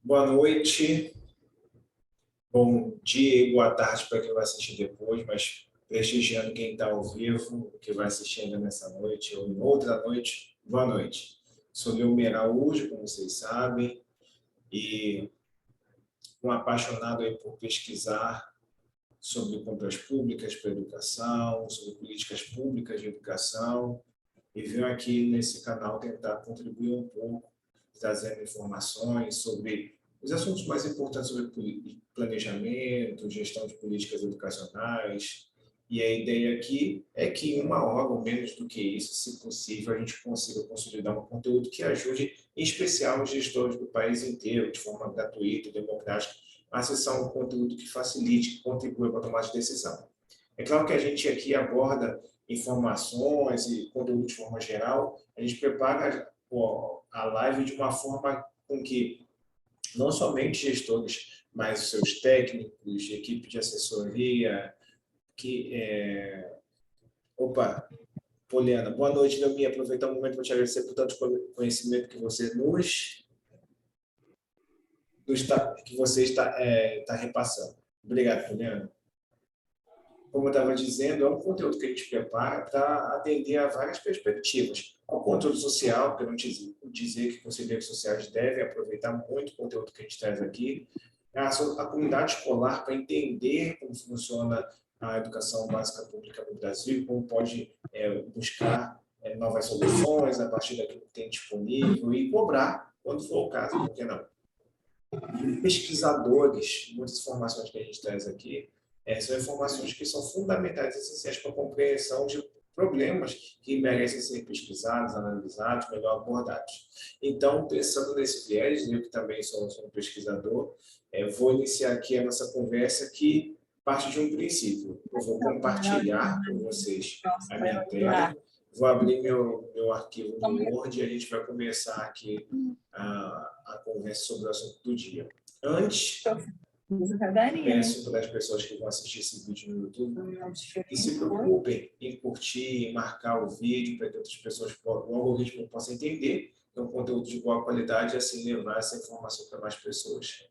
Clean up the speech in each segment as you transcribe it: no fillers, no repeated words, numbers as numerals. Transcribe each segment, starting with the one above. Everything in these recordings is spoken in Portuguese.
Boa noite, bom dia e boa tarde para quem vai assistir depois, mas prestigiando quem está ao vivo, que vai assistir ainda nessa noite ou em outra noite, boa noite. Sou Leomir Araújo, como vocês sabem, e um apaixonado aí por pesquisar sobre compras públicas para educação, sobre políticas públicas de educação, e venho aqui nesse canal tentar contribuir um pouco, trazendo informações sobre os assuntos mais importantes sobre planejamento, gestão de políticas educacionais. E a ideia aqui é que em uma hora ou menos do que isso, se possível, a gente consiga consolidar um conteúdo que ajude, em especial, os gestores do país inteiro, de forma gratuita e democrática, a acessar um conteúdo que facilite, que contribua para a tomada de decisão. É claro que a gente aqui aborda informações e conteúdo de forma geral, a gente prepara a live de uma forma com que não somente gestores, mas os seus técnicos, equipe de assessoria, Opa, Poliana, boa noite, Leomi. Aproveitar o momento para te agradecer por tanto conhecimento que você está repassando. Obrigado, Poliana. Como eu estava dizendo, é um conteúdo que a gente prepara para atender a várias perspectivas. Ao conteúdo social, para não dizer que conselheiros sociais devem aproveitar muito o conteúdo que a gente traz aqui, a comunidade escolar para entender como funciona a educação básica pública no Brasil, como pode buscar novas soluções a partir daquilo que tem disponível e cobrar, quando for o caso, por que não? Pesquisadores, muitas informações que a gente traz aqui, são informações que são fundamentais e essenciais para a compreensão de problemas que merecem ser pesquisados, analisados, melhor abordados. Então, pensando nesse viés, eu que também sou um pesquisador, vou iniciar aqui a nossa conversa que parte de um princípio. Eu vou compartilhar com vocês a minha tela, vou abrir meu arquivo no Word e a gente vai começar aqui a conversa sobre o assunto do dia. Antes, peço para as pessoas que vão assistir esse vídeo no YouTube que se preocupem em curtir, em marcar o vídeo para que outras pessoas, o algoritmo possa entender que é um conteúdo de boa qualidade e assim levar essa informação para mais pessoas.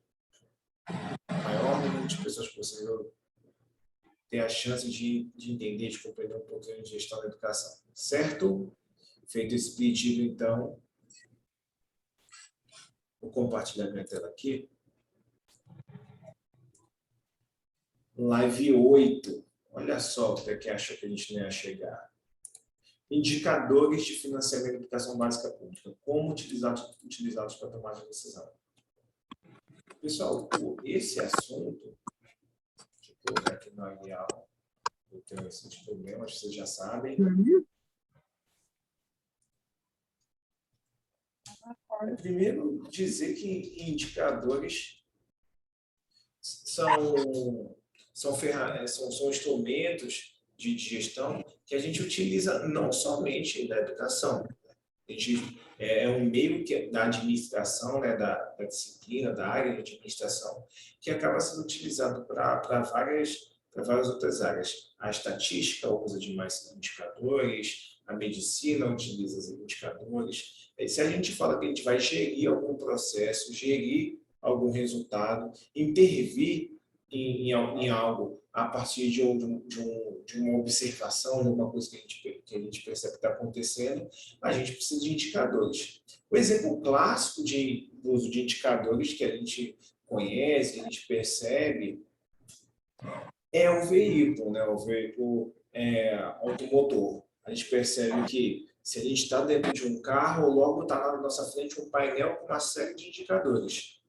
O maior número de pessoas possível ter a chance de entender, de compreender um pouquinho de gestão da educação. Certo? Feito esse pedido, então, vou compartilhar minha tela aqui. Live 8. Olha só o que achou que a gente não ia chegar. Indicadores de financiamento da educação básica pública. Como utilizados para tomar a decisão. Pessoal, esse assunto, deixa eu colocar aqui no Arial, eu tenho esses problemas, vocês já sabem. Primeiro, dizer que indicadores são instrumentos de gestão que a gente utiliza não somente na educação. A gente, é um meio da administração, né, da disciplina, da área de administração, que acaba sendo utilizado para várias outras áreas. A estatística usa demais indicadores, a medicina utiliza os indicadores. Se a gente fala que a gente vai gerir algum processo, gerir algum resultado, intervir em algo a partir de uma observação, de uma coisa que a gente percebe que está acontecendo, a gente precisa de indicadores. O exemplo clássico do uso de indicadores que a gente conhece, que a gente percebe, é o veículo, né? O veículo automotor. A gente percebe que se a gente está dentro de um carro, logo está na nossa frente um painel com uma série de indicadores.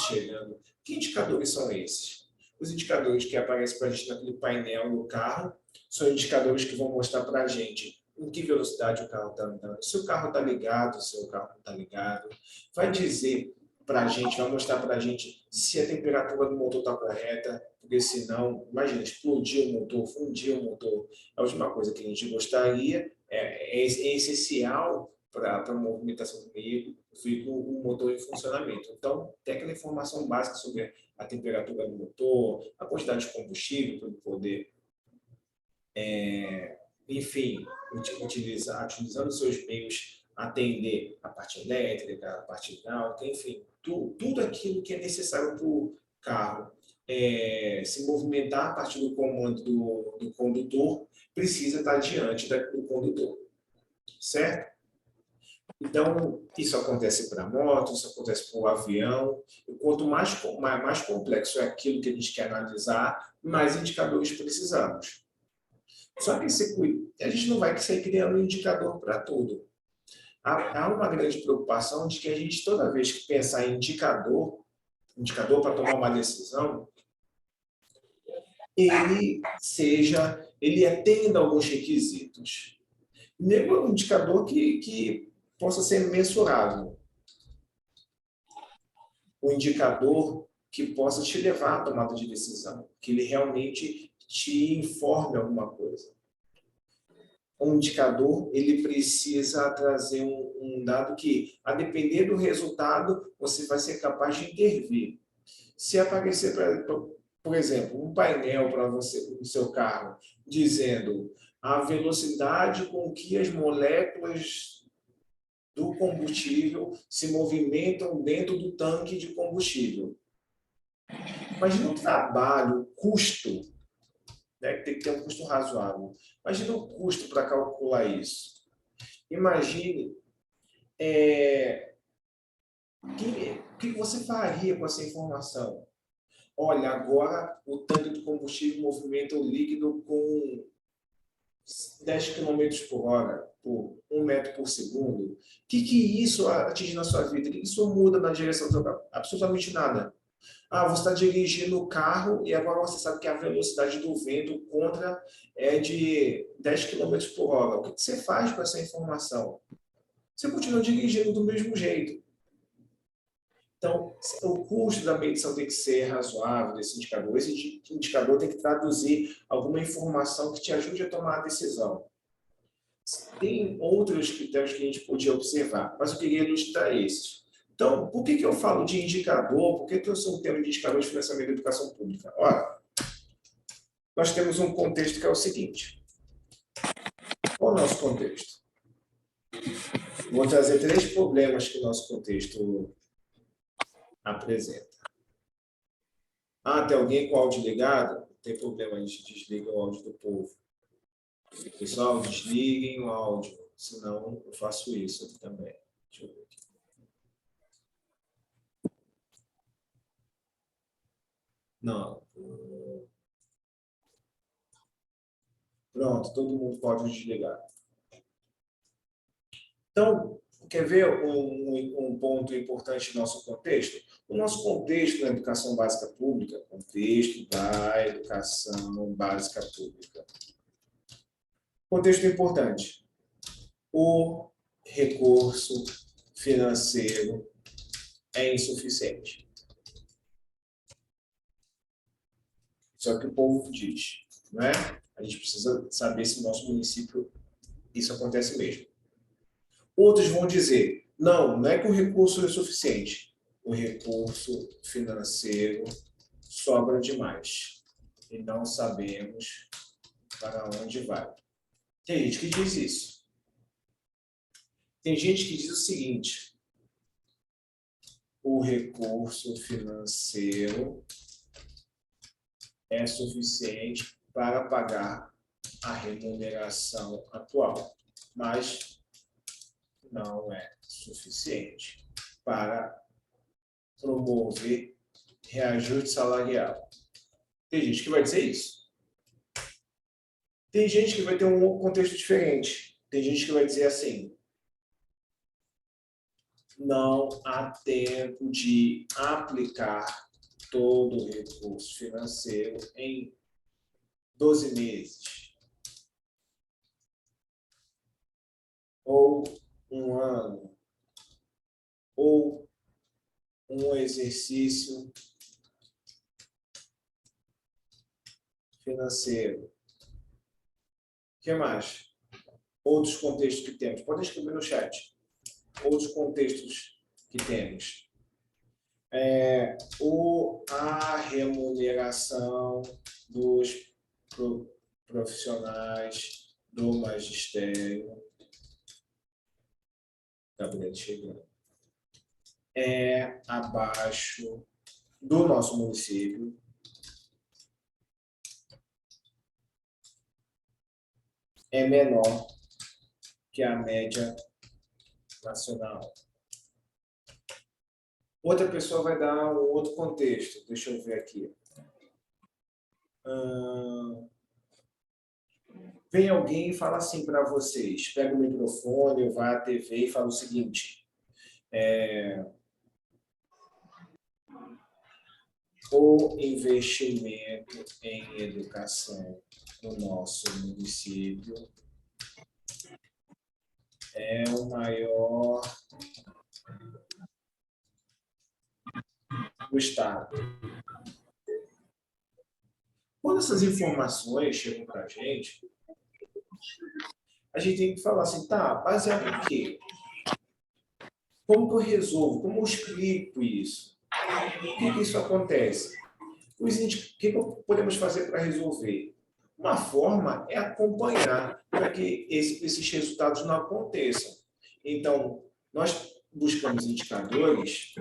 Chegando. Que indicadores são esses? Os indicadores que aparecem para a gente naquele painel no carro são indicadores que vão mostrar para a gente em que velocidade o carro está andando, se o carro está ligado, se o carro não está ligado. Vai dizer para a gente, vai mostrar para a gente se a temperatura do motor está correta, porque senão, imagina, explodir o motor, fundir o motor. A última coisa que a gente gostaria é essencial para a movimentação do veículo, o motor em funcionamento. Então, tem aquela informação básica sobre a temperatura do motor, a quantidade de combustível para ele poder, enfim, utilizando seus meios atender a parte elétrica, a parte hidráulica, enfim, tudo aquilo que é necessário para o carro se movimentar a partir do comando do condutor, precisa estar diante do condutor, certo? Então, isso acontece para a moto, isso acontece para o avião. E quanto mais complexo é aquilo que a gente quer analisar, mais indicadores precisamos. Só que a gente não vai sair criando um indicador para tudo. Há uma grande preocupação de que a gente, toda vez que pensar em indicador para tomar uma decisão, ele atenda a alguns requisitos. Um indicador que possa ser mensurável. Um indicador que possa te levar à tomada de decisão, que ele realmente te informe alguma coisa. Um indicador, ele precisa trazer um dado que, a depender do resultado, você vai ser capaz de intervir. Se aparecer, por exemplo, um painel para você no seu carro, dizendo a velocidade com que as moléculas do combustível se movimentam dentro do tanque de combustível. Imagina o trabalho, o custo, né? Tem que ter um custo razoável. Imagina o custo para calcular isso. Imagine o que você faria com essa informação. Olha, agora o tanque de combustível movimenta o líquido com 10 km por hora, por 1 metro por segundo. O que isso atinge na sua vida? O que isso muda na direção do seu carro? Absolutamente nada. Você está dirigindo o carro e agora você sabe que a velocidade do vento contra é de 10 km por hora. O que você faz com essa informação? Você continua dirigindo do mesmo jeito. Então, o custo da medição tem que ser razoável desse indicador. Esse indicador tem que traduzir alguma informação que te ajude a tomar a decisão. Tem outros critérios que a gente podia observar, mas eu queria ilustrar esses. Então, por que eu falo de indicador? Por que eu sou um termo de indicador de financiamento da educação pública? Olha, nós temos um contexto que é o seguinte. Qual é o nosso contexto? Vou trazer 3 problemas que o nosso contexto apresenta. Tem alguém com o áudio ligado? Não tem problema, a gente desliga o áudio do povo. Pessoal, desliguem o áudio, senão eu faço isso aqui também. Deixa eu ver aqui. Não. Pronto, todo mundo pode desligar. Então, quer ver um ponto importante do nosso contexto? O nosso contexto na educação básica pública, contexto da educação básica pública. Contexto importante. O recurso financeiro é insuficiente. Isso é o que o povo diz, não é? A gente precisa saber se no nosso município isso acontece mesmo. Outros vão dizer, não é que o recurso é suficiente. O recurso financeiro sobra demais. E não sabemos para onde vai. Tem gente que diz isso. Tem gente que diz o seguinte, o recurso financeiro é suficiente para pagar a remuneração atual, mas não é suficiente para promover reajuste salarial. Tem gente que vai dizer isso. Tem gente que vai ter um contexto diferente. Tem gente que vai dizer assim, não há tempo de aplicar todo o recurso financeiro em 12 meses. Ou um ano. Ou um exercício financeiro. O que mais? Outros contextos que temos. Pode escrever no chat. Outros contextos que temos. A remuneração dos profissionais do magistério Gabriel chegando. É abaixo do nosso município. É menor que a média nacional. Outra pessoa vai dar um outro contexto. Deixa eu ver aqui. Vem alguém e fala assim para vocês, pega o microfone, ou vai à TV e fala o seguinte, o investimento em educação no nosso município é o maior do estado. Quando essas informações chegam para a gente tem que falar assim, tá, baseado em quê? Como que eu resolvo? Como eu explico isso? Por que isso acontece? O que podemos fazer para resolver? Uma forma é acompanhar para que esses resultados não aconteçam. Então, nós buscamos indicadores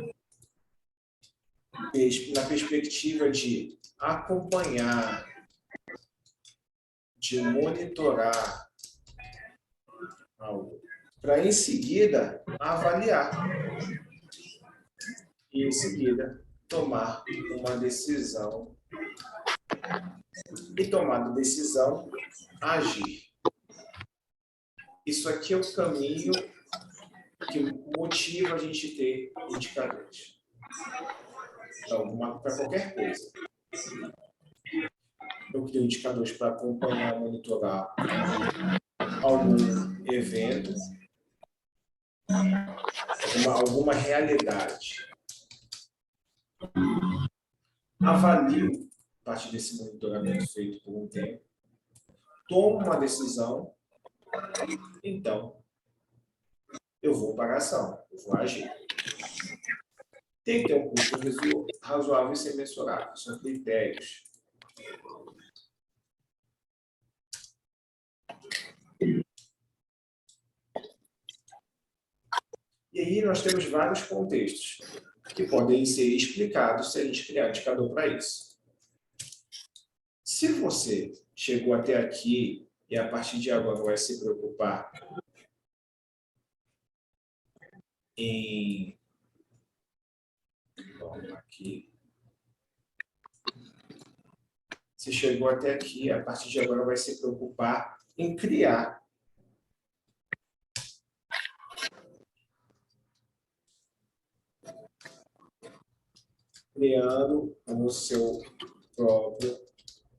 na perspectiva de acompanhar, de monitorar algo, para em seguida avaliar e em seguida tomar uma decisão e tomando decisão, agir. Isso aqui é o caminho que motiva a gente ter indicadores. Então, para qualquer coisa. Eu crio indicadores para acompanhar, monitorar algum evento, alguma realidade. Avalio, a partir desse monitoramento feito por um tempo, tomo uma decisão, então eu vou para a ação, eu vou agir. Tem que ter um custo razoável e ser mensurável, são critérios. E aí nós temos vários contextos que podem ser explicados se a gente criar indicador para isso. Se você chegou até aqui e a partir de agora vai se preocupar em... Vamos aqui. Se chegou até aqui, a partir de agora vai se preocupar em criar o seu próprio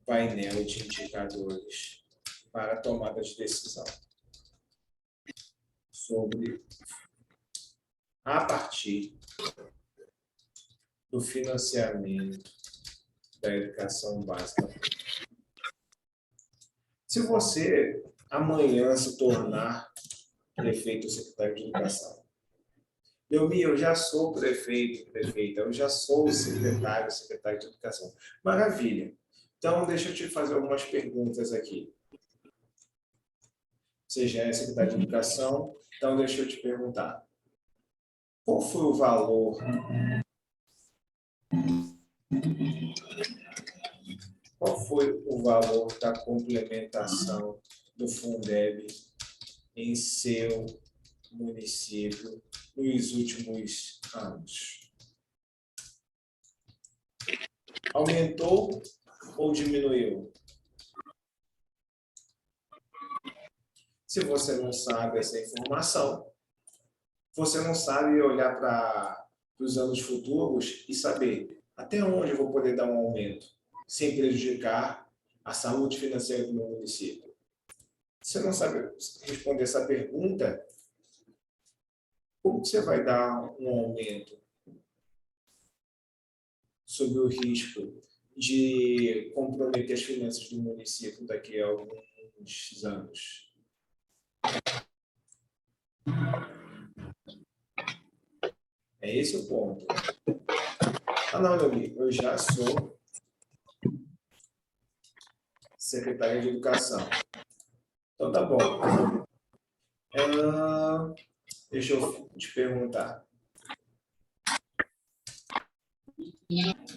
painel de indicadores para a tomada de decisão sobre a partir do financiamento da educação básica. Se você amanhã se tornar prefeito ou secretário de educação, eu já sou prefeito, prefeita, eu já sou secretário, secretário de educação. Maravilha. Então, deixa eu te fazer algumas perguntas aqui. Você já é secretário de educação, então deixa eu te perguntar. Qual foi o valor da complementação do Fundeb em seu município nos últimos anos? Aumentou ou diminuiu? Se você não sabe essa informação, você não sabe olhar para os anos futuros e saber até onde eu vou poder dar um aumento sem prejudicar a saúde financeira do meu município. Se você não sabe responder essa pergunta, como você vai dar um aumento sob o risco de comprometer as finanças do município daqui a alguns anos? É esse o ponto. Ah, não, Leoni, eu já sou secretária de Educação. Então, tá bom. Deixa eu te perguntar.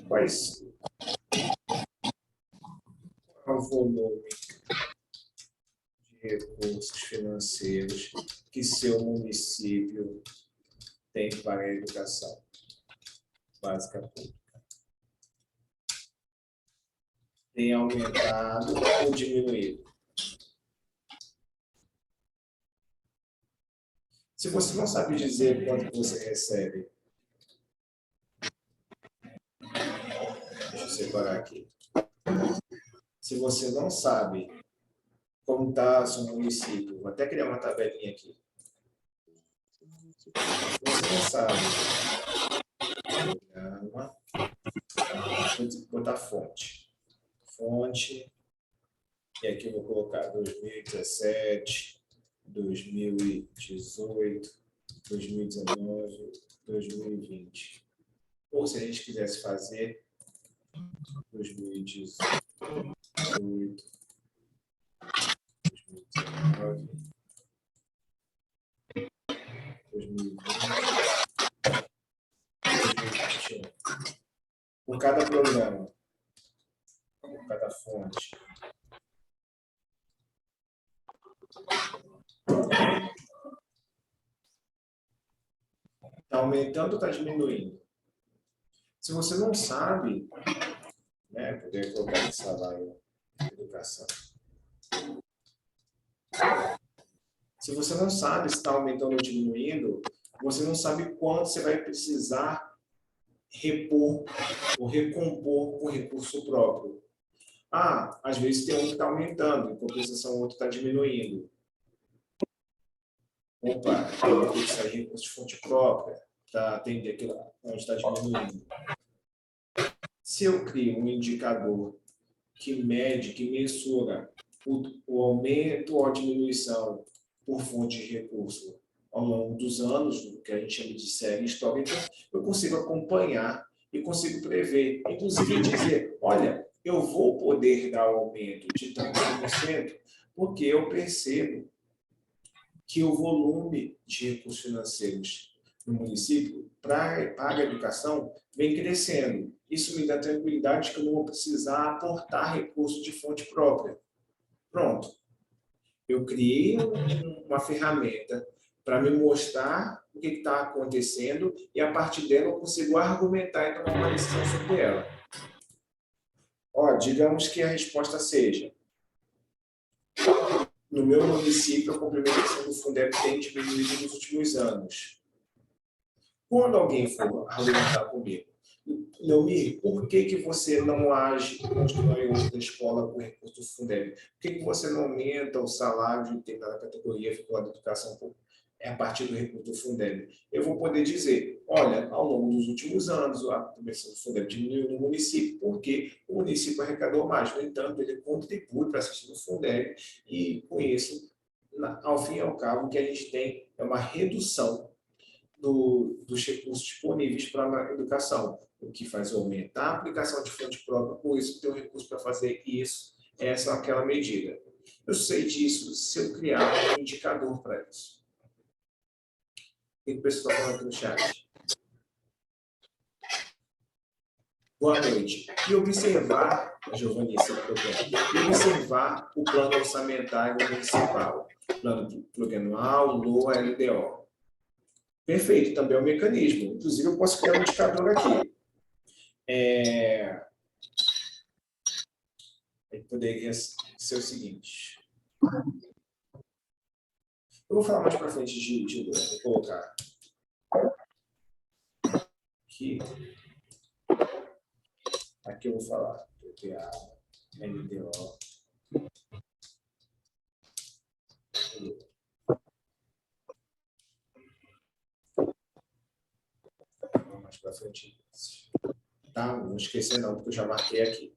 Qual é o volume de recursos financeiros que seu município tem para a educação básica pública? Tem aumentado ou diminuído? Se você não sabe dizer quanto você recebe, deixa eu separar aqui. Se você não sabe como está o seu município, vou até criar uma tabelinha aqui. Se você não sabe, vou botar fonte. Fonte, e aqui eu vou colocar 2017, 2018, 2019, 2020. Ou se a gente quisesse fazer 2018, 2019, 2020, 2021. Por cada programa, por cada fonte. Está aumentando ou está diminuindo? Se você não sabe, né, poder colocar esse salário de educação. Se você não sabe se está aumentando ou diminuindo, você não sabe quanto você vai precisar repor ou recompor com recurso próprio. Ah, às vezes tem um que está aumentando, em compensação o outro está diminuindo. Opa, eu vou ter que sair recurso de fonte própria para atender aquilo onde está diminuindo. Se eu crio um indicador que mede, que mensura o aumento ou a diminuição por fonte de recurso ao longo dos anos, que a gente chama de série histórica, eu consigo acompanhar e consigo prever, inclusive dizer, olha, eu vou poder dar o aumento de tantos por cento, porque eu percebo que o volume de recursos financeiros no município para a educação vem crescendo. Isso me dá tranquilidade que eu não vou precisar aportar recursos de fonte própria. Pronto. Eu criei uma ferramenta para me mostrar o que está acontecendo e, a partir dela, eu consigo argumentar e tomar uma decisão sobre ela. Ó, digamos que a resposta seja: no meu município, a complementação do Fundeb tem diminuído nos últimos anos. Quando alguém for argumentar comigo, Leomir, por que você não age constrói outra escola com recurso do Fundeb? Por que você não aumenta o salário de determinada categoria vinculada à educação pública? É a partir do recurso do Fundeb. Eu vou poder dizer, olha, ao longo dos últimos anos, a conversão do Fundeb diminuiu no município, porque o município arrecadou mais. No entanto, ele contribui para a assistência do Fundeb e, com isso, ao fim e ao cabo, o que a gente tem é uma redução dos recursos disponíveis para a educação, o que faz aumentar a aplicação de fonte própria, por isso ter o recurso para fazer isso, essa é aquela medida. Eu sei disso se eu criar um indicador para isso. O que o pessoal está falando aqui no chat? Boa noite. E observar, Giovanni, e observar o plano orçamentário municipal, plano plurianual, LOA, LDO. Perfeito, também é um mecanismo. Inclusive, eu posso criar um indicador aqui. Poderia ser o seguinte. Eu vou falar mais para frente de LOA. Vou colocar aqui. Aqui eu vou falar PPA, LDO. Vou mais para frente. Tá? Não vou esquecer não, porque eu já marquei aqui.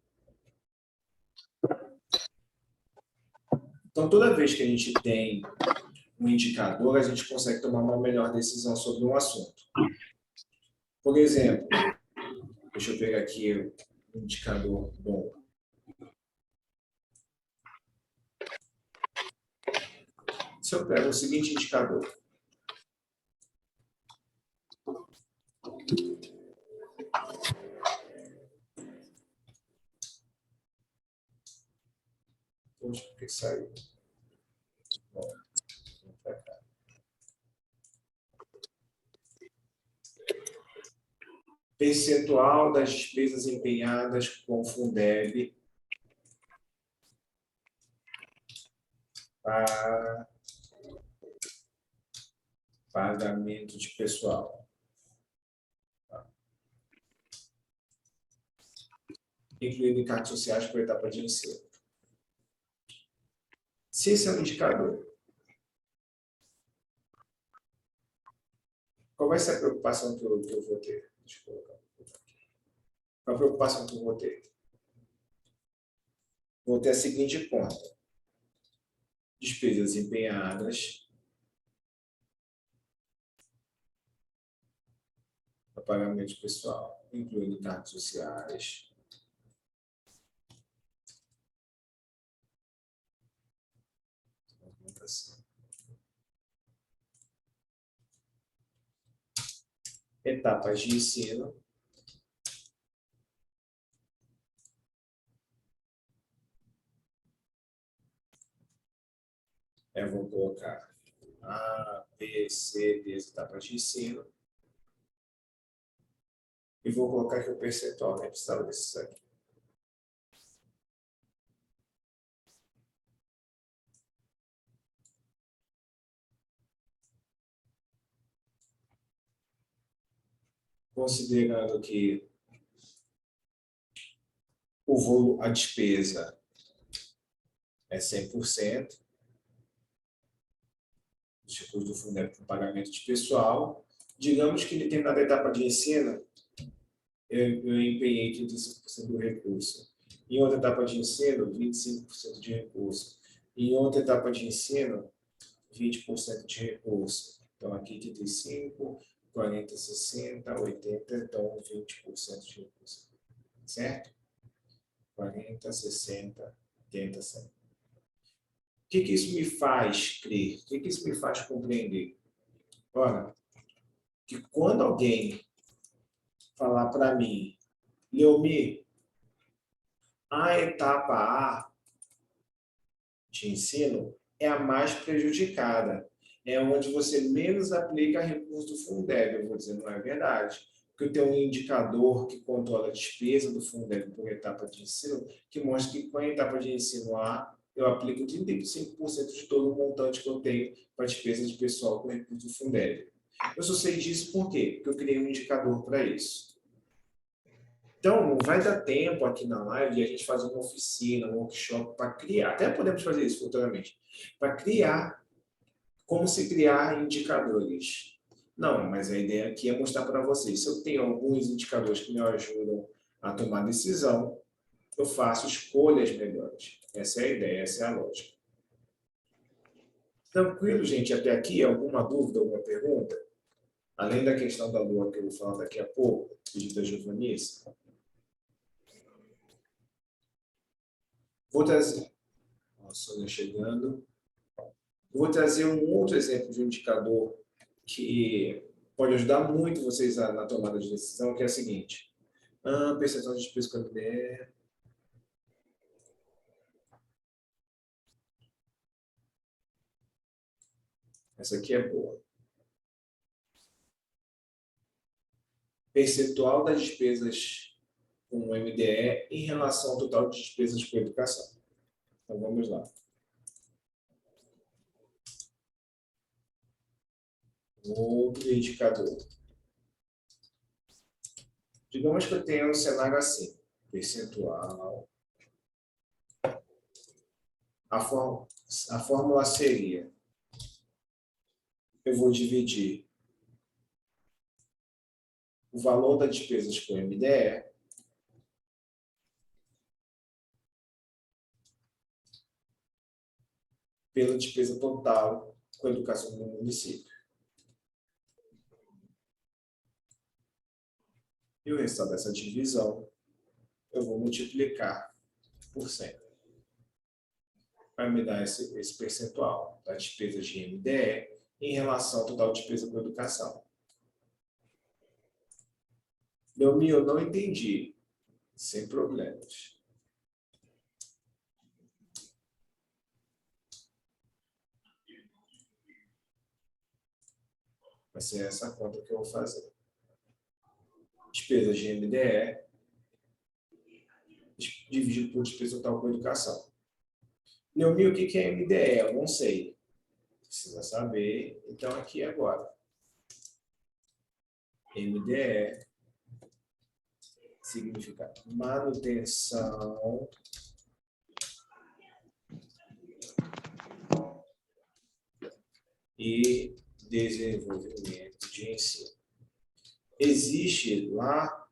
Então, toda vez que a gente tem um indicador, a gente consegue tomar uma melhor decisão sobre um assunto. Por exemplo, deixa eu pegar aqui um indicador bom. Se eu pego o seguinte indicador, que saiu. Bom, vamos pra cá. Percentual das despesas empenhadas com Fundeb para pagamento de pessoal. Incluindo encargos sociais por etapa de ensino. Se esse é um indicador, qual vai ser a preocupação que eu vou ter? Deixa eu colocar. Qual a preocupação que eu vou ter? Vou ter a seguinte conta. Despesas empenhadas para pagamento pessoal, incluindo encargos sociais. Etapas de ensino. Eu vou colocar A, B, C, D, as etapas de ensino. E vou colocar aqui o percentual, né? Precisava desses aqui. Considerando que o volume, a despesa é 100%, os recursos do fundo é para pagamento de pessoal. Digamos que em determinada etapa de ensino, eu empenhei 35% do recurso. Em outra etapa de ensino, 25% de recurso. Em outra etapa de ensino, 20% de recurso. Então, aqui 35, 40, 60, 80, então 20% de recurso. Certo? 40, 60, 80, 100. O que isso me faz crer? O que isso me faz compreender? Olha, que quando alguém falar para mim, Leomir, a etapa A de ensino é a mais prejudicada. É onde você menos aplica recurso do Fundeb. Eu vou dizer, não é verdade. Porque tem um indicador que controla a despesa do Fundeb por etapa de ensino, que mostra que com a etapa de ensino A, eu aplico 35% de todo o montante que eu tenho para despesa de pessoal com recurso do Fundeb. Eu só sei disso por quê? Porque eu criei um indicador para isso. Então, não vai dar tempo aqui na live de a gente fazer uma oficina, um workshop para criar, até podemos fazer isso futuramente, para criar, como se criar indicadores. Não, mas a ideia aqui é mostrar para vocês, se eu tenho alguns indicadores que me ajudam a tomar decisão, eu faço escolhas melhores. Essa é a ideia, essa é a lógica. Tranquilo, gente, até aqui? Alguma dúvida, alguma pergunta? Além da questão da lua que eu vou falar daqui a pouco, pedido da Giovanice. Vou trazer. A Sônia chegando. Vou trazer um outro exemplo de um indicador que pode ajudar muito vocês na tomada de decisão, que é o seguinte. Percentual de despesa com a MDE. Essa aqui é boa. Percentual das despesas com o MDE em relação ao total de despesas com educação. Então, vamos lá. Outro indicador. Digamos que eu tenha um cenário assim. Percentual. A fórmula seria: eu vou dividir o valor das despesas com o MDE pela despesa total com a educação no município. E o resultado dessa divisão eu vou multiplicar por 100. Vai me dar esse percentual da despesa de MDE em relação ao total de despesa com educação. Leomir, eu não entendi. Sem problemas. Vai ser essa conta que eu vou fazer. Despesas de MDE dividido por despesa total com educação. Neumir, o que é MDE? Eu não sei. Precisa saber. Então, aqui agora. MDE significa manutenção e desenvolvimento de ensino. Existe lá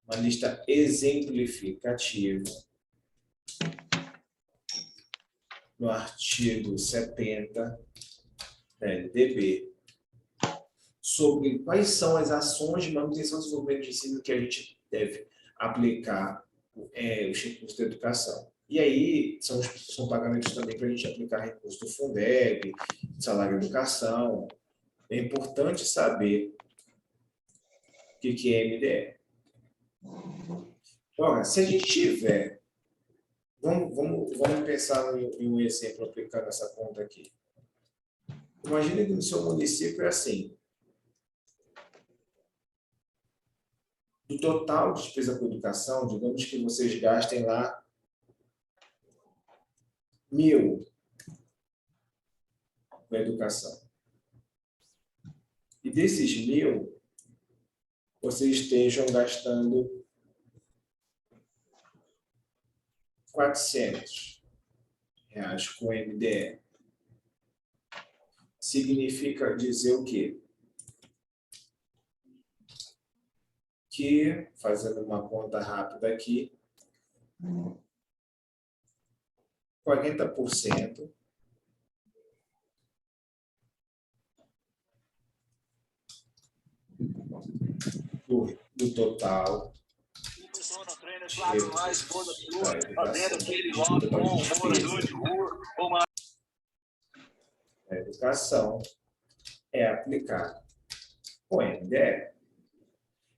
uma lista exemplificativa no artigo 70 da LDB sobre quais são as ações de manutenção e desenvolvimento de ensino que a gente deve aplicar os recursos da educação. E aí, são pagamentos também para a gente aplicar recursos do Fundeb, salário de educação. É importante saber o que é MDE. Ora, se a gente tiver... Vamos pensar em um exemplo aplicando essa conta aqui. Imagina que no seu município é assim. Do total de despesa com educação, digamos que vocês gastem lá 1.000 com a educação. E desses 1.000, vocês estejam gastando 400 reais com MDE. Significa dizer o quê? Que, fazendo uma conta rápida aqui, 40% do total a educação é aplicada com MDE.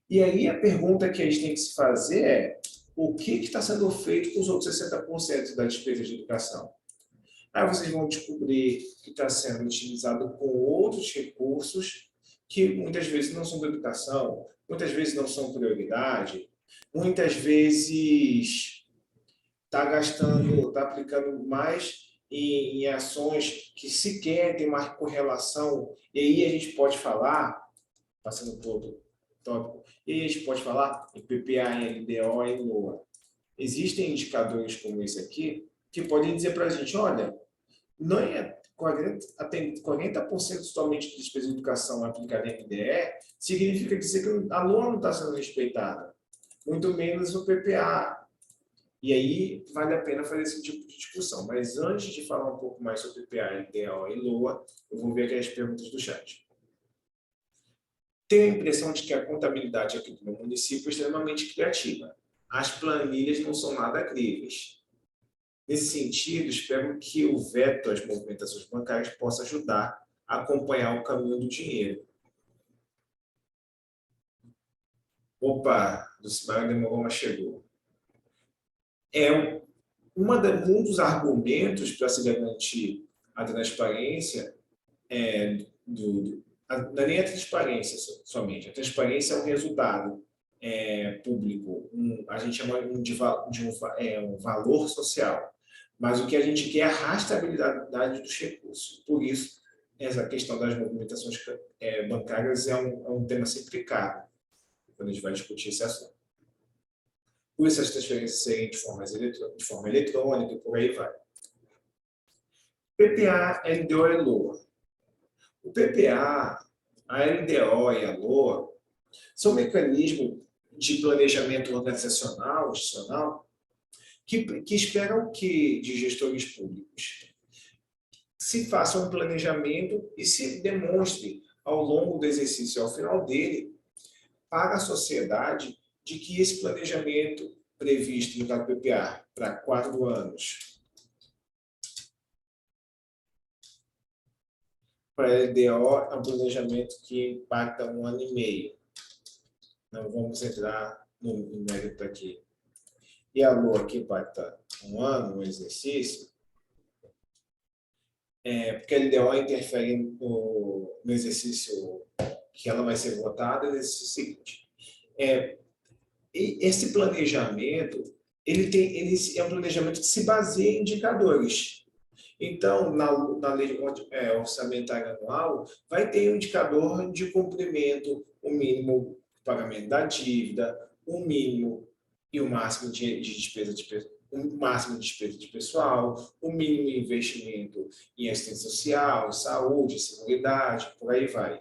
E aí a pergunta que a gente tem que se fazer é: o que está sendo feito com os outros 60% da despesa de educação? Aí vocês vão descobrir que está sendo utilizado com outros recursos que muitas vezes não são da educação, muitas vezes não são prioridade, muitas vezes está aplicando mais em ações que sequer tem uma correlação, e aí a gente pode falar, passando todo tópico, e aí a gente pode falar em PPA, em LDO e em LOA. Existem indicadores como esse aqui que podem dizer para a gente, olha, não é 40% somente de despesa de educação aplicada em MDE, significa dizer que a LOA não está sendo respeitada, muito menos o PPA. E aí vale a pena fazer esse tipo de discussão. Mas antes de falar um pouco mais sobre PPA, LDO e LOA, eu vou ver aqui as perguntas do chat. Tenho a impressão de que a contabilidade aqui do meu município é extremamente criativa. As planilhas não são nada críveis. Nesse sentido, espero que o veto às movimentações bancárias possa ajudar a acompanhar o caminho do dinheiro. Opa, Lucimar demorou, mas chegou. Um dos argumentos para se garantir a transparência não é nem a transparência somente. A transparência é um resultado público, a gente chama de um valor social. Mas o que a gente quer é a rastreabilidade dos recursos. Por isso, essa questão das movimentações bancárias é um tema sempre caro, quando a gente vai discutir esse assunto. Por isso, as transferências serem de forma eletrônica e por aí vai. PPA, LDO e LOA. O PPA, a LDO e a LOA são mecanismos de planejamento organizacional, institucional, que esperam que de gestores públicos se faça um planejamento e se demonstre ao longo do exercício, ao final dele, para a sociedade, de que esse planejamento previsto no caso do PPA para 4 anos, para a LDO é um planejamento que impacta 1 ano e meio. Não vamos entrar no mérito aqui. E a LOA que impacta 1 ano, um exercício, porque a LDO interfere no exercício que ela vai ser votada, no exercício seguinte. E esse planejamento, ele é um planejamento que se baseia em indicadores. Então, na lei orçamentária anual, vai ter um indicador de cumprimento, o mínimo de pagamento da dívida, o mínimo e o máximo de despesa o máximo de despesa de pessoal, o mínimo investimento em assistência social, saúde, seguridade, por aí vai.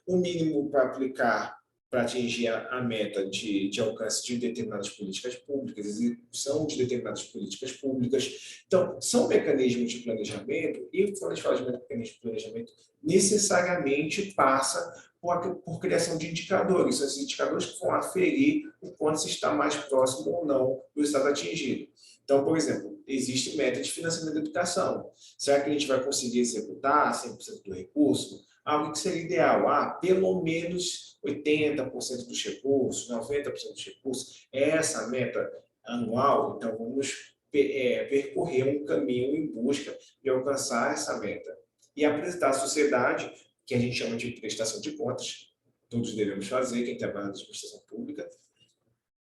O mínimo para aplicar para atingir a meta de alcance de determinadas políticas públicas, execução de determinadas políticas públicas. Então, são mecanismos de planejamento, e quando a gente fala de mecanismo de planejamento, necessariamente passa por criação de indicadores. São esses indicadores que vão aferir o quanto se está mais próximo ou não do estado atingido. Então, por exemplo, existe meta de financiamento da educação. Será que a gente vai conseguir executar 100% do recurso? Algo que seria ideal, pelo menos 80% dos recursos, 90% dos recursos, é essa meta anual, então vamos percorrer um caminho em busca de alcançar essa meta. E apresentar à sociedade, que a gente chama de prestação de contas, todos devemos fazer, quem trabalha na administração pública,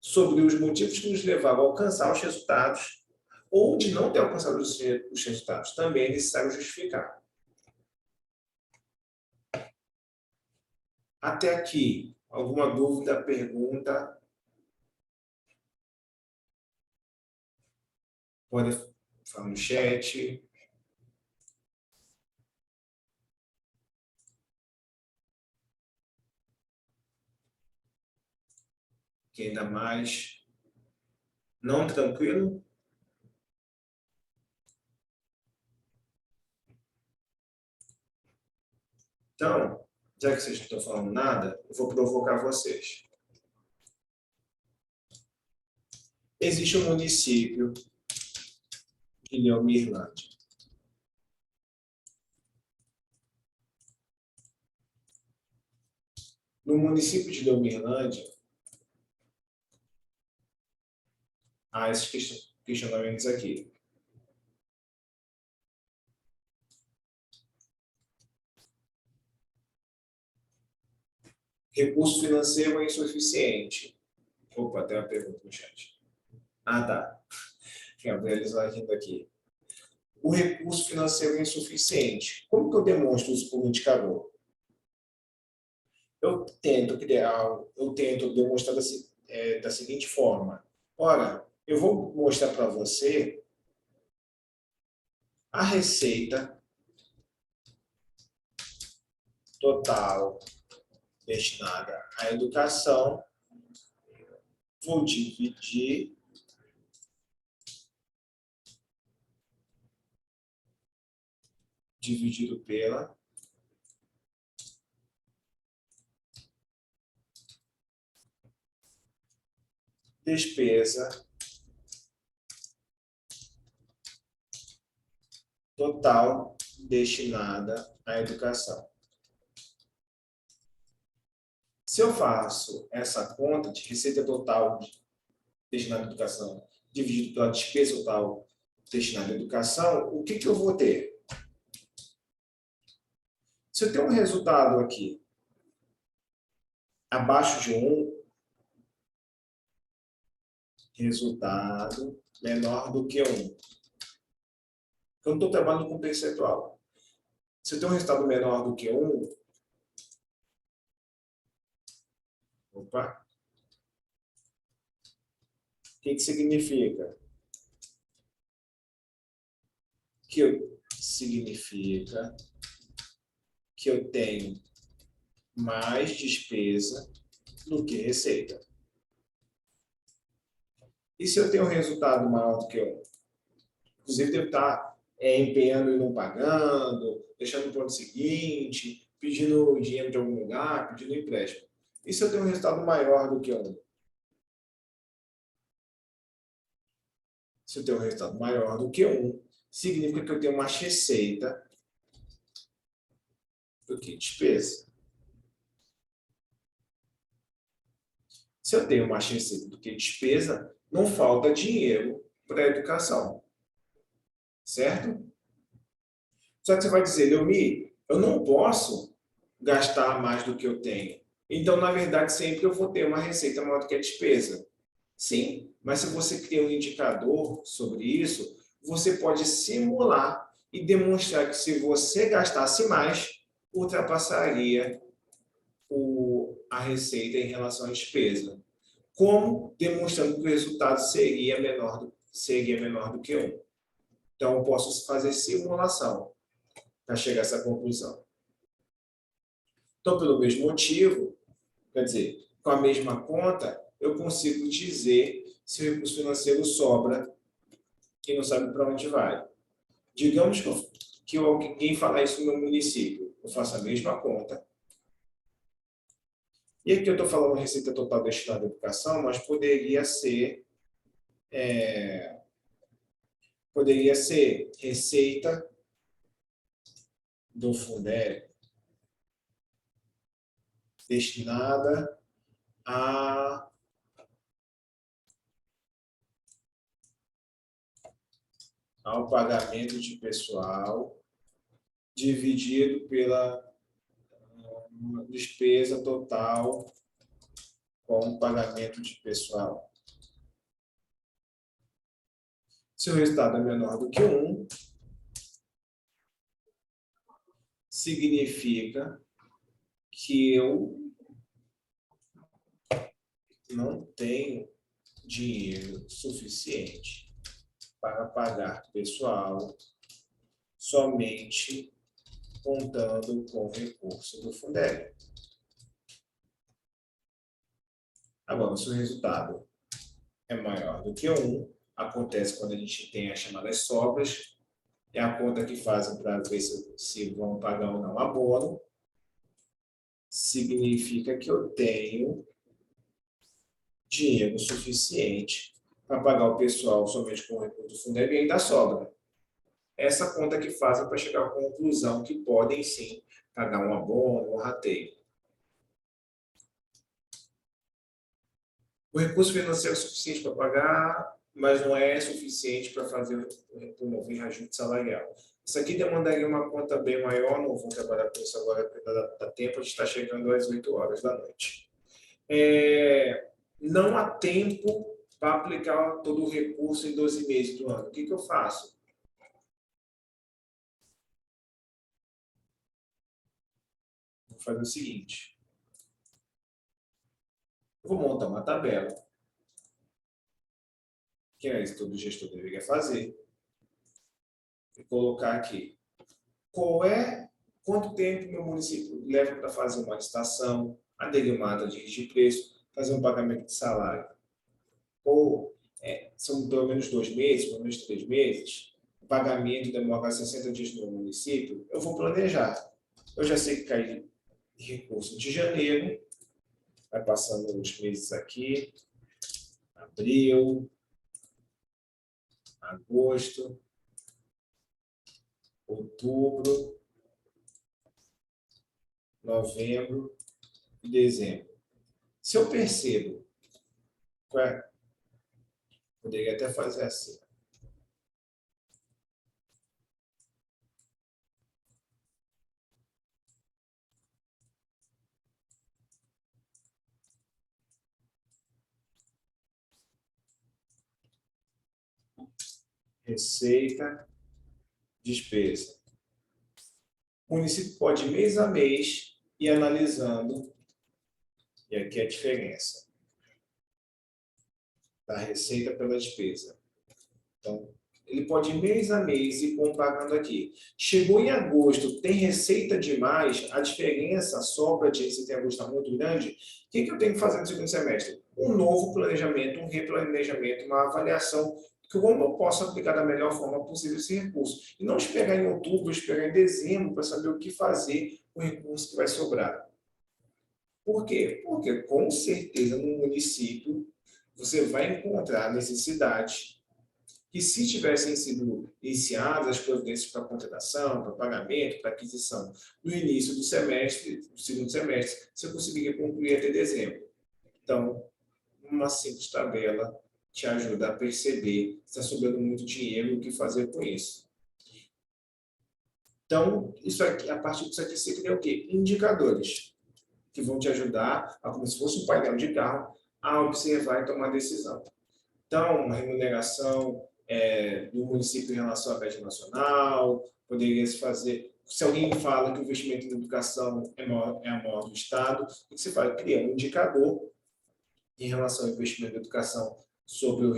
sobre os motivos que nos levaram a alcançar os resultados ou de não ter alcançado os resultados. Também é necessário justificar. Até aqui, alguma dúvida, pergunta? Pode falar no chat. Que ainda mais não tranquilo? Então, já que vocês não estão falando nada, eu vou provocar vocês. Existe um município de Leomirlândia. No município de Leomirlândia, há esses questionamentos aqui. Recurso financeiro é insuficiente. Opa, tem uma pergunta no chat. Tá. Gabriel rindo aqui. O recurso financeiro é insuficiente. Como que eu demonstro isso por indicador? Eu tento demonstrar da seguinte forma. Ora, eu vou mostrar para você a receita total destinada à educação. Vou dividir dividido pela despesa total destinada à educação. Se eu faço essa conta de receita total destinada à educação dividido pela despesa total destinada à educação, o que eu vou ter? Se eu tenho um resultado aqui abaixo de 1, resultado menor do que 1. Eu não estou trabalhando com percentual. Se eu tenho um resultado menor do que 1, opa, o que significa? Significa que eu tenho mais despesa do que receita. E se eu tenho um resultado maior do que 1? Inclusive, devo estar empenhando e não pagando, deixando para o ano seguinte, pedindo dinheiro de algum lugar, pedindo empréstimo. E se eu tenho um resultado maior do que 1? Se eu tenho um resultado maior do que 1, significa que eu tenho mais receita do que despesa. Se eu tenho mais receita do que despesa, não falta dinheiro para a educação. Certo? Só que você vai dizer, Leomi, eu não posso gastar mais do que eu tenho. Então, na verdade, sempre eu vou ter uma receita maior do que a despesa. Sim, mas se você cria um indicador sobre isso, você pode simular e demonstrar que se você gastasse mais, ultrapassaria a receita em relação à despesa. Como? Demonstrando que o resultado seria menor do que 1. Então, eu posso fazer simulação para chegar a essa conclusão. Então, pelo mesmo motivo, quer dizer, com a mesma conta, eu consigo dizer se o recurso financeiro sobra e não sabe para onde vai. Digamos que alguém falar isso no meu município, eu faço a mesma conta. E aqui eu estou falando receita total destinada à educação, mas poderia ser receita do Fundeb destinada ao pagamento de pessoal dividido pela despesa total com o pagamento de pessoal. Se o resultado é menor do que 1, significa que eu não tenho dinheiro suficiente para pagar pessoal somente contando com o recurso do Fundeb. Agora, se o resultado é maior do que 1, acontece quando a gente tem as chamadas sobras, é a conta que fazem para ver se vão pagar ou não abono, significa que eu tenho dinheiro suficiente para pagar o pessoal somente com o recurso do Fundeb e ainda sobra. Essa conta que fazem para chegar à conclusão que podem sim pagar um abono, um rateio. O recurso financeiro é suficiente para pagar, mas não é suficiente para promover reajuste salarial. Isso aqui demandaria uma conta bem maior, não vou trabalhar com isso agora, porque dá tempo, a gente está chegando às 8 horas da noite. Não há tempo para aplicar todo o recurso em 12 meses do ano. O que eu faço? Vou fazer o seguinte. Eu vou montar uma tabela, que é isso que todo gestor deveria fazer, e colocar aqui quanto tempo meu município leva para fazer uma licitação, aderir uma ata de preço, fazer um pagamento de salário. Ou são pelo menos 2 meses, pelo menos 3 meses, o pagamento demora 60 dias no município, eu vou planejar. Eu já sei que cai recurso de janeiro, vai passando os meses aqui, abril, agosto, outubro, novembro e dezembro. Se eu percebo, poderia até fazer assim. Receita, despesa. O município pode, mês a mês, ir analisando, e aqui a diferença da receita pela despesa. Então, ele pode, mês a mês, ir comparando aqui. Chegou em agosto, tem receita demais, a diferença, a sobra de receita em agosto está muito grande, o que eu tenho que fazer no segundo semestre? Um novo planejamento, um replanejamento, uma avaliação como eu posso aplicar da melhor forma possível esse recurso. E não esperar em outubro, esperar em dezembro para saber o que fazer com o recurso que vai sobrar. Por quê? Porque, com certeza, no município, você vai encontrar necessidade que, se tivessem sido iniciadas as providências para contratação, para pagamento, para aquisição, no início do semestre, do segundo semestre, você conseguiria concluir até dezembro. Então, uma simples tabela te ajuda a perceber se está sobrando muito dinheiro e o que fazer com isso. Então, isso aqui, a partir disso aqui, você cria o quê? Indicadores que vão te ajudar, a, como se fosse um painel de carro, a observar e tomar decisão. Então, a remuneração do município em relação à média nacional, poderia se fazer. Se alguém fala que o investimento em educação é a maior do Estado, o que você faz? Cria um indicador em relação ao investimento em educação sobre o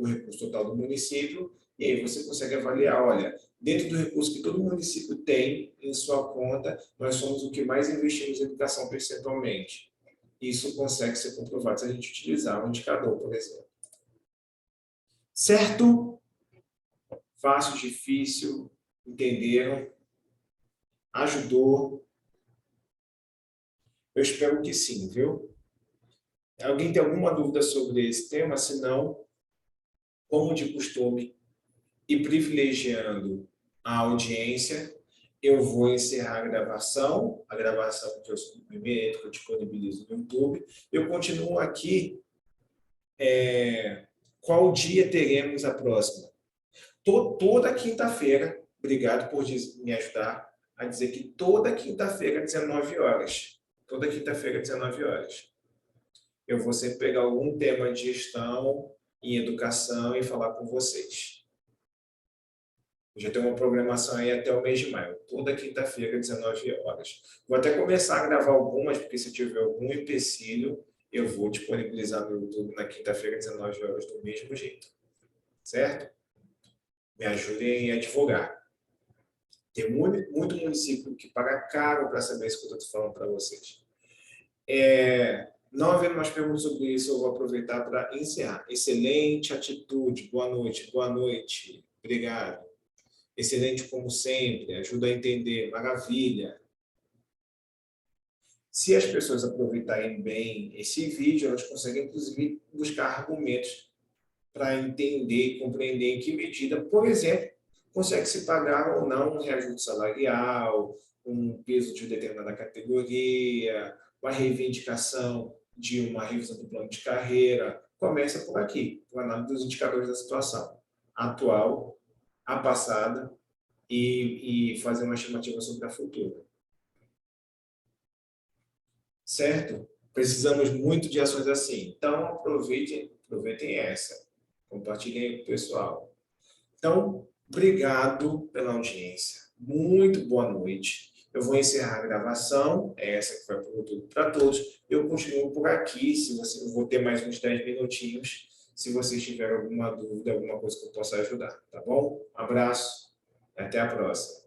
recurso total do município, e aí você consegue avaliar, olha, dentro do recurso que todo município tem em sua conta, nós somos o que mais investimos em educação percentualmente. Isso consegue ser comprovado se a gente utilizar um indicador, por exemplo. Certo? Fácil, difícil, entenderam? Ajudou? Eu espero que sim, viu? Alguém tem alguma dúvida sobre esse tema? Se não, como de costume, e privilegiando a audiência, eu vou encerrar a gravação que eu submeto, que eu disponibilizo no YouTube. Eu continuo aqui. Qual dia teremos a próxima? Toda quinta-feira, obrigado por me ajudar a dizer que toda quinta-feira, 19 horas. Toda quinta-feira, 19 horas. Eu vou sempre pegar algum tema de gestão em educação e falar com vocês. Eu já tenho uma programação aí até o mês de maio. Toda quinta-feira, 19 horas. Vou até começar a gravar algumas, porque se tiver algum empecilho, eu vou disponibilizar no YouTube na quinta-feira, 19 horas, do mesmo jeito. Certo? Me ajudem a divulgar. Tem muito município que paga caro para saber isso que eu estou falando para vocês. Não havendo mais perguntas sobre isso, eu vou aproveitar para encerrar. Excelente atitude. Boa noite. Boa noite. Obrigado. Excelente como sempre. Ajuda a entender. Maravilha. Se as pessoas aproveitarem bem esse vídeo, elas conseguem, inclusive, buscar argumentos para entender e compreender em que medida, por exemplo, consegue-se pagar ou não um reajuste salarial, um peso de determinada categoria, uma reivindicação de uma revisão do plano de carreira. Começa por aqui, por análise dos indicadores da situação atual, a passada e fazer uma estimativa sobre a futura. Certo? Precisamos muito de ações assim. Então, aproveitem essa. Compartilhem com o pessoal. Então, obrigado pela audiência. Muito boa noite. Eu vou encerrar a gravação, essa que foi para o YouTube para todos. Eu continuo por aqui, eu vou ter mais uns 10 minutinhos, se vocês tiverem alguma dúvida, alguma coisa que eu possa ajudar, tá bom? Um abraço e até a próxima.